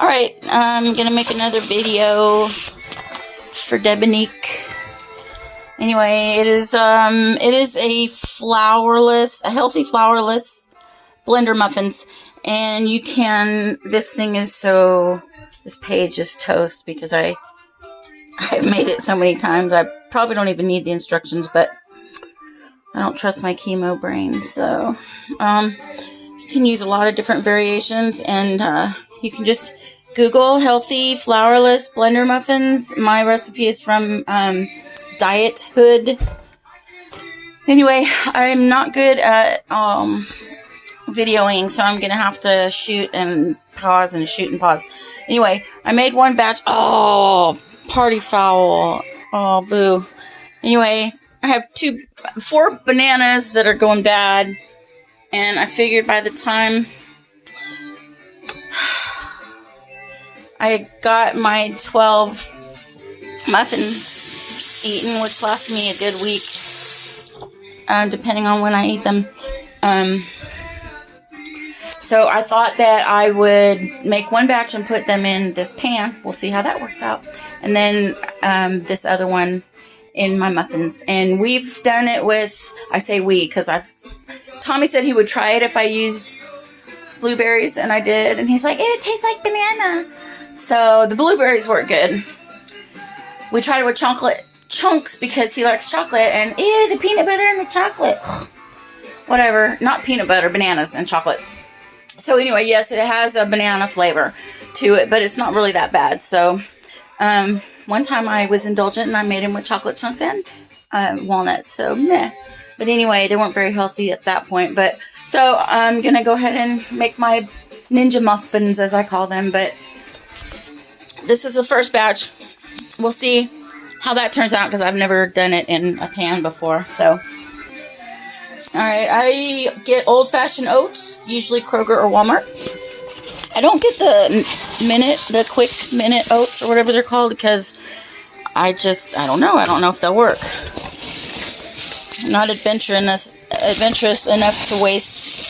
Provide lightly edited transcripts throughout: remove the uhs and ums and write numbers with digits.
Alright, I'm gonna make another video for Debonique. Anyway, it is a healthy flourless blender muffins. And you can, this page is toast because I've made it so many times. I probably don't even need the instructions, but I don't trust my chemo brain. So, you can use a lot of different variations, and you can just Google healthy flourless blender muffins. My recipe is from Diet Hood. Anyway, I'm not good at videoing, so I'm gonna have to shoot and pause and shoot and pause. Anyway, I made one batch. Oh, party foul. Oh, boo. Anyway, I have 4 bananas that are going bad, and I figured by the time I got my 12 muffins eaten, which lasts me a good week, depending on when I eat them. So I thought that I would make one batch and put them in this pan. We'll see how that works out. And then this other one in my muffins. And we've done it with, I say we, because Tommy said he would try it if I used blueberries, and I did. And he's like, it tastes like banana. So the blueberries work good. We tried it with chocolate chunks because he likes chocolate, and ew, the peanut butter and the chocolate. Whatever, not peanut butter, bananas and chocolate. So anyway, yes, it has a banana flavor to it, but it's not really that bad. So one time I was indulgent and I made them with chocolate chunks and walnuts. So meh. But anyway, they weren't very healthy at that point. But so I'm going to go ahead and make my ninja muffins, as I call them. But this is the first batch. We'll see how that turns out because I've never done it in a pan before. So, alright, I get old-fashioned oats, usually Kroger or Walmart. I don't get the quick minute oats or whatever they're called because I don't know. I don't know if they'll work. I'm not adventurous enough to waste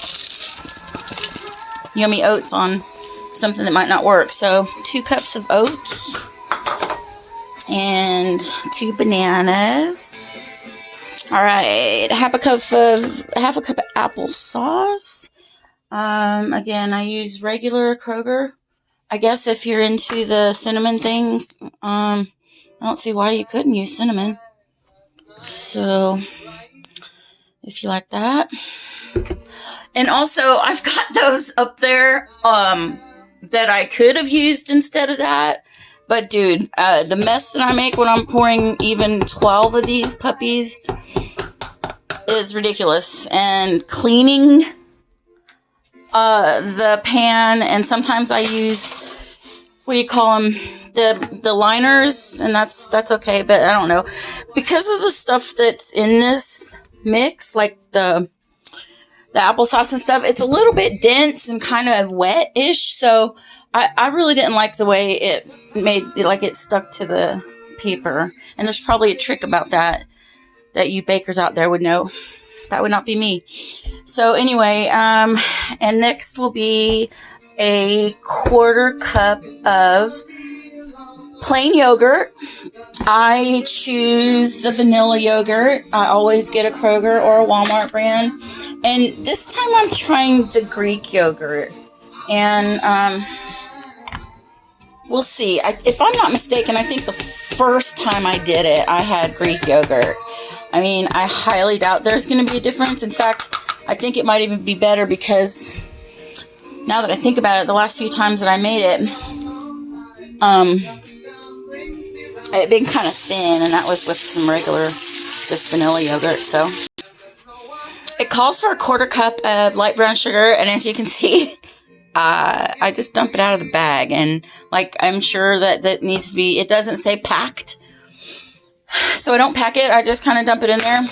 yummy oats on something that might not work. So 2 cups of oats and 2 bananas. All right, half a cup of applesauce. Again, I use regular Kroger. I guess if you're into the cinnamon thing, I don't see why you couldn't use cinnamon. So, if you like that. And also, I've got those up there that I could have used instead of that. But, dude, the mess that I make when I'm pouring even 12 of these puppies is ridiculous. And cleaning the pan, and sometimes I use, what do you call them, the liners, and that's okay, but I don't know. Because of the stuff that's in this mix, like the applesauce and stuff, it's a little bit dense and kind of wet-ish, so I really didn't like the way it made, like it stuck to the paper. And there's probably a trick about that you bakers out there would know. That would not be me. So anyway, and next will be a 1/4 cup of plain yogurt. I choose the vanilla yogurt. I always get a Kroger or a Walmart brand. And this time I'm trying the Greek yogurt. And we'll see. If I'm not mistaken, I think the first time I did it, I had Greek yogurt. I mean, I highly doubt there's going to be a difference. In fact, I think it might even be better because now that I think about it, the last few times that I made it, it been kind of thin, and that was with some regular, just vanilla yogurt. So it calls for a 1/4 cup of light brown sugar, and as you can see, I just dump it out of the bag, and like I'm sure that needs to be. It doesn't say packed, so I don't pack it. I just kind of dump it in there.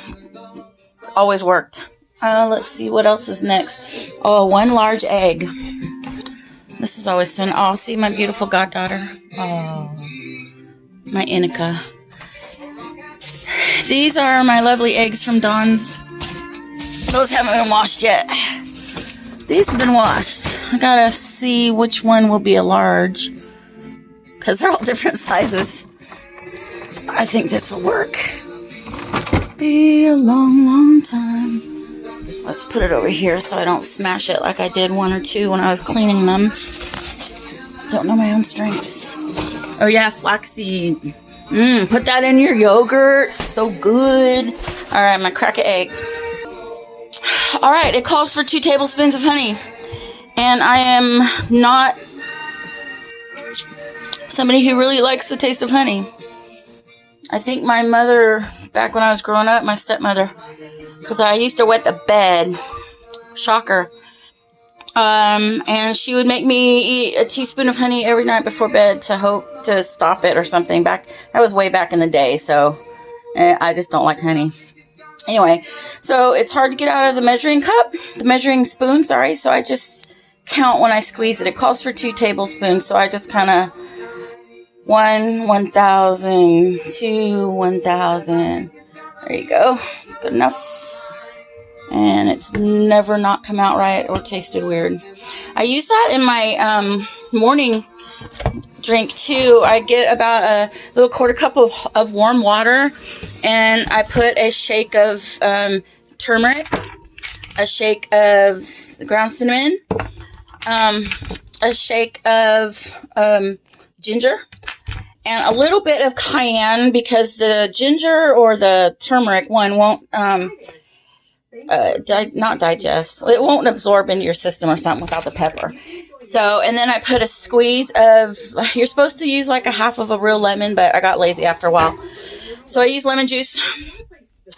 It's always worked. Let's see what else is next. Oh, 1 large egg. This is always fun. Oh, see my beautiful goddaughter. Oh, my Inika. These are my lovely eggs from Dawn's. Those haven't been washed yet. These have been washed. I gotta see which one will be a large, because they're all different sizes. I think this will work. Be a long, long time. Let's put it over here so I don't smash it like I did one or two when I was cleaning them. Don't know my own strengths. Oh yeah, flaxseed. Put that in your yogurt. So good. All right, I'm gonna crack an egg. All right, it calls for 2 tablespoons of honey. And I am not somebody who really likes the taste of honey. I think my mother, back when I was growing up, my stepmother, because I used to wet the bed. Shocker. And she would make me eat a teaspoon of honey every night before bed to hope to stop it or something. That was way back in the day, so I just don't like honey. Anyway, so it's hard to get out of the measuring spoon, sorry. So I just count when I squeeze it. It calls for 2 tablespoons, so I just kind of 1,000, 2, 1,000. There you go. It's good enough. And it's never not come out right or tasted weird. I use that in my morning drink too. I get about a little quarter cup of warm water, and I put a shake of turmeric, a shake of ground cinnamon, a shake of ginger, and a little bit of cayenne, because the ginger or the turmeric one won't not digest. It won't absorb into your system or something without the pepper. So, and then I put a squeeze of, you're supposed to use like a half of a real lemon, but I got lazy after a while. So I use lemon juice.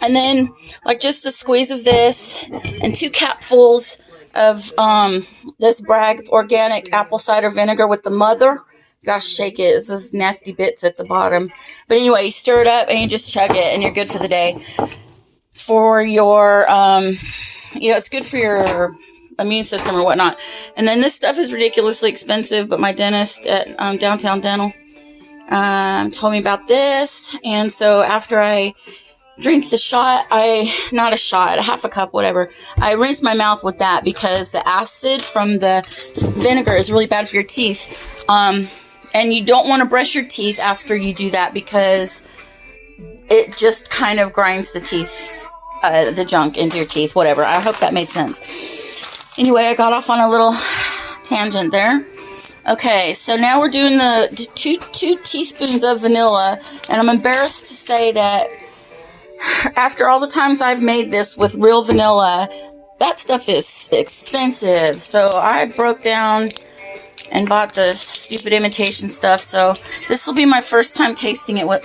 And then like just a squeeze of this and 2 capfuls of this Bragg's organic apple cider vinegar with the mother. You gotta shake it. It's those nasty bits at the bottom. But anyway, you stir it up and you just chug it and you're good for the day. For your, it's good for your immune system or whatnot. And then this stuff is ridiculously expensive, but my dentist at Downtown Dental told me about this. And so after I drink the shot, a half a cup, whatever, I rinse my mouth with that, because the acid from the vinegar is really bad for your teeth. And you don't want to brush your teeth after you do that, because it just kind of grinds the teeth, the junk into your teeth, whatever. I hope that made sense. Anyway, I got off on a little tangent there. Okay, so now we're doing the 2 teaspoons of vanilla, and I'm embarrassed to say that after all the times I've made this with real vanilla, that stuff is expensive. So I broke down and bought the stupid imitation stuff. So this will be my first time tasting it with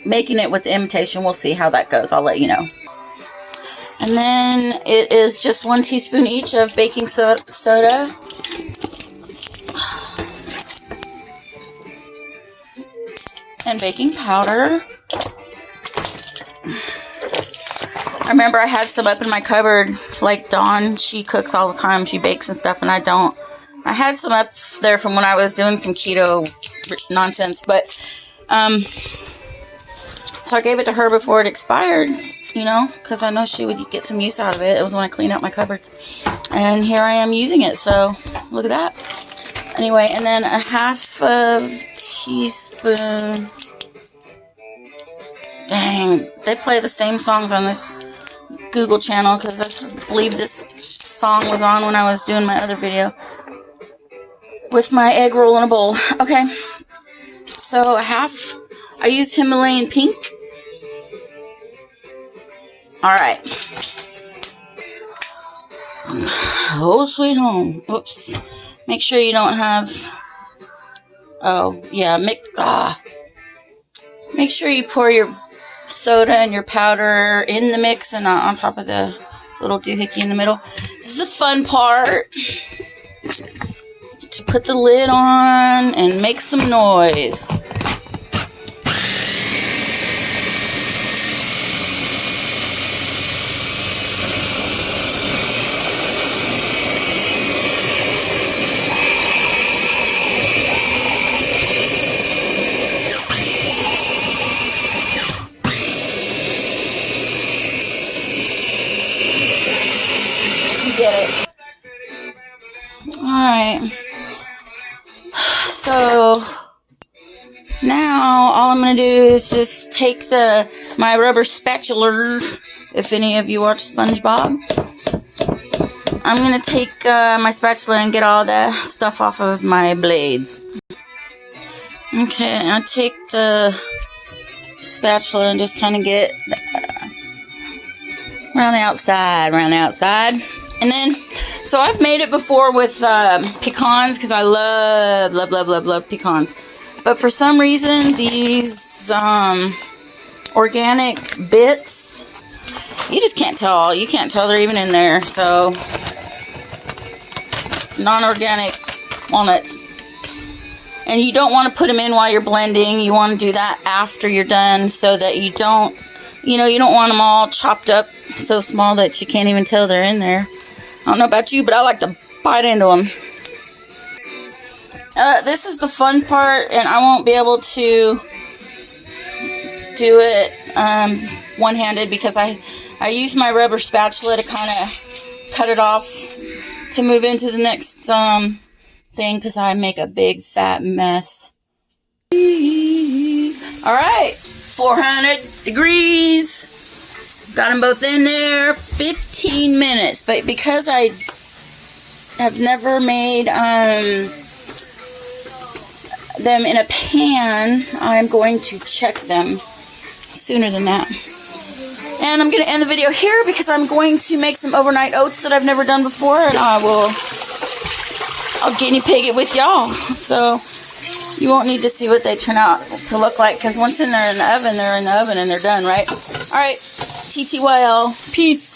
making it with the imitation. We'll see how that goes. I'll let you know. And then it is just 1 teaspoon each of baking soda. And baking powder. I remember I had some up in my cupboard. Like Dawn, she cooks all the time. She bakes and stuff, and I don't. I had some up there from when I was doing some keto nonsense, but so I gave it to her before it expired, because I know she would get some use out of it. It was when I cleaned out my cupboards, and here I am using it. So look at that. Anyway, and then a half of teaspoon. Dang, they play the same songs on this Google channel, because I believe this song was on when I was doing my other video with my egg roll in a bowl. Okay, so I used Himalayan pink. Alright. Oh, sweet home. Oops. Make sure you don't have, make sure you pour your soda and your powder in the mix and not on top of the little doohickey in the middle. This is the fun part. To put the lid on and make some noise. You get it. Alright. So now all I'm going to do is just take my rubber spatula, if any of you watch SpongeBob. I'm going to take my spatula and get all the stuff off of my blades. Okay, I'll take the spatula and just kind of get around the outside. And then, so I've made it before with pecans because I love pecans. But for some reason, these organic bits, you just can't tell. You can't tell they're even in there. So, non-organic walnuts. And you don't want to put them in while you're blending. You want to do that after you're done so that you don't, you don't want them all chopped up so small that you can't even tell they're in there. I don't know about you, but I like to bite into them. This is the fun part, and I won't be able to do it one-handed because I use my rubber spatula to kind of cut it off to move into the next thing because I make a big fat mess. Alright, 400 degrees. Got them both in there, 15 minutes. But because I have never made them in a pan, I'm going to check them sooner than that. And I'm going to end the video here because I'm going to make some overnight oats that I've never done before, and I'll guinea pig it with y'all. So you won't need to see what they turn out to look like because once they're in the oven and they're done, right? Alright, TTYL. Peace.